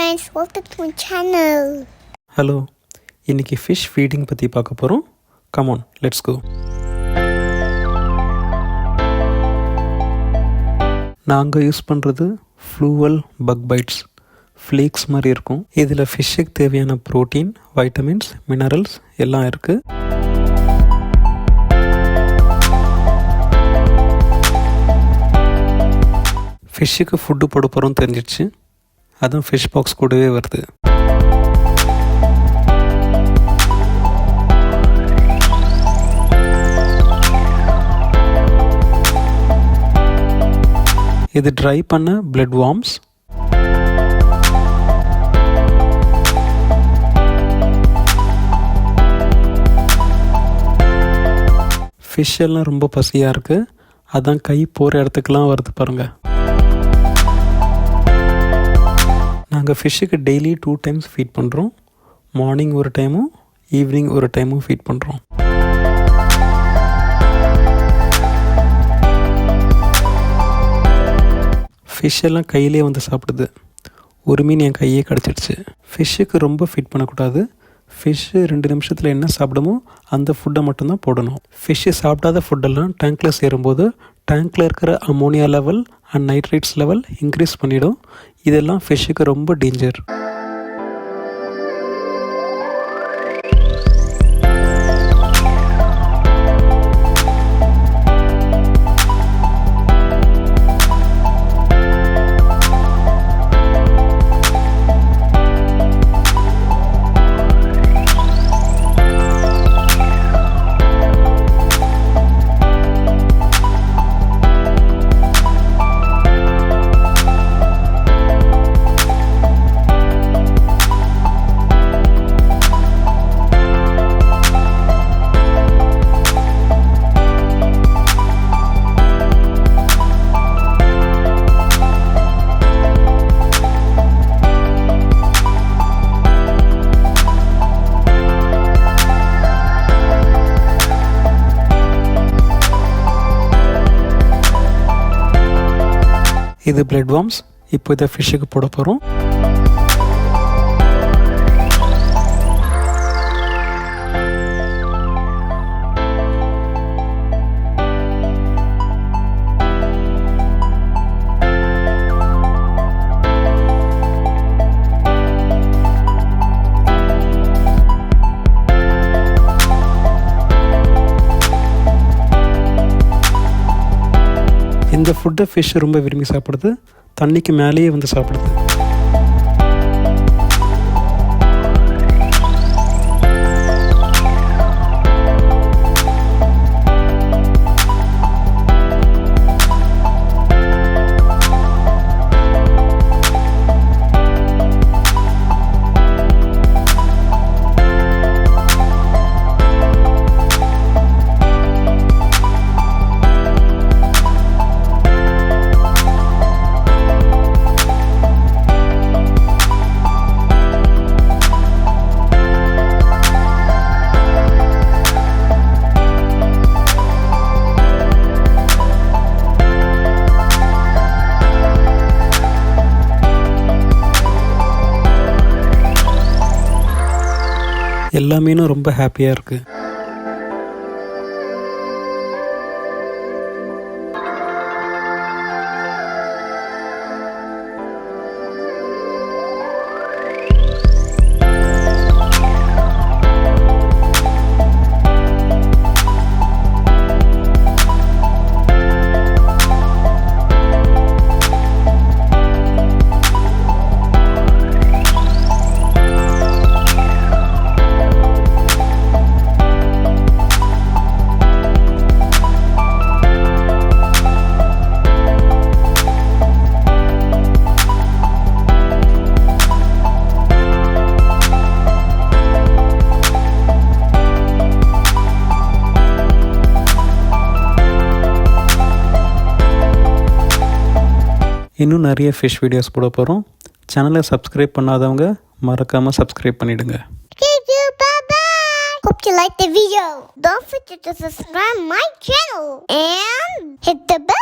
friends, welcome to my channel. Hello, இன்றைக்கி fish feeding பற்றி பார்க்க போகிறோம். Come on, let's go. நாங்கள் யூஸ் பண்ணுறது ஃப்ளூவல் பக் பைட்ஸ். ஃப்ளேக்ஸ் மாதிரி இருக்கும். இதில் ஃபிஷ்ஷுக்கு தேவையான ப்ரோட்டீன், வைட்டமின்ஸ், மினரல்ஸ் எல்லாம் இருக்குது. ஃபிஷ்ஷுக்கு ஃபுட்டு போட போகிறோம் தெரிஞ்சிடுச்சு. அதுவும் ஃபிஷ் பாக்ஸ் கூடவே வருது. இது ட்ரை பண்ண பிளட் வார்ம்ஸ். ஃபிஷ் எல்லாம் ரொம்ப பசியாக இருக்குது. அதான் கை போகிற இடத்துக்கெல்லாம் வருது பாருங்கள். நாங்கள் ஃபிஷ்ஷுக்கு டெய்லி 2 times ஃபீட் பண்ணுறோம். மார்னிங் ஒரு டைமும் ஈவினிங் ஒரு டைமும் ஃபீட் பண்ணுறோம். ஃபிஷ் எல்லாம் கையிலே வந்து சாப்பிடுது. ஒரு மீன் என் கையே கிடச்சிடுச்சு. ஃபிஷ்ஷுக்கு ரொம்ப ஃபீட் பண்ணக்கூடாது. ஃபிஷ்ஷு 2 நிமிஷத்தில் என்ன சாப்பிடுமோ அந்த ஃபுட்டை மட்டும்தான் போடணும். ஃபிஷ்ஷு சாப்பிடாத ஃபுட்டெல்லாம் டேங்க்கில் சேரும்போது டேங்க்கில் இருக்கிற ammonia level and nitrates level increase பண்ணிடும். இதெல்லாம் ஃபிஷ்ஷுக்கு ரொம்ப டேஞ்சர். இது பிளட் வார்ம்ஸ். இப்போ இதை ஃபிஷ்ஷுக்கு போட போகிறோம். இந்த ஃபுட்டை ஃபிஷ் ரொம்ப விரும்பி சாப்பிடுது. தண்ணிக்கு மேலேயே வந்து சாப்பிடுது. எல்லா மீனும் ரொம்ப ஹாப்பியாக இருக்குது. இன்னும் நிறைய ஃபிஷ் வீடியோஸ் போட போகிறோம். சேனலை சப்ஸ்கிரைப் பண்ணாதவங்க மறக்காமல் சப்ஸ்கிரைப் பண்ணிவிடுங்க. Hope you liked the video. Don't forget to subscribe my channel and hit the bell.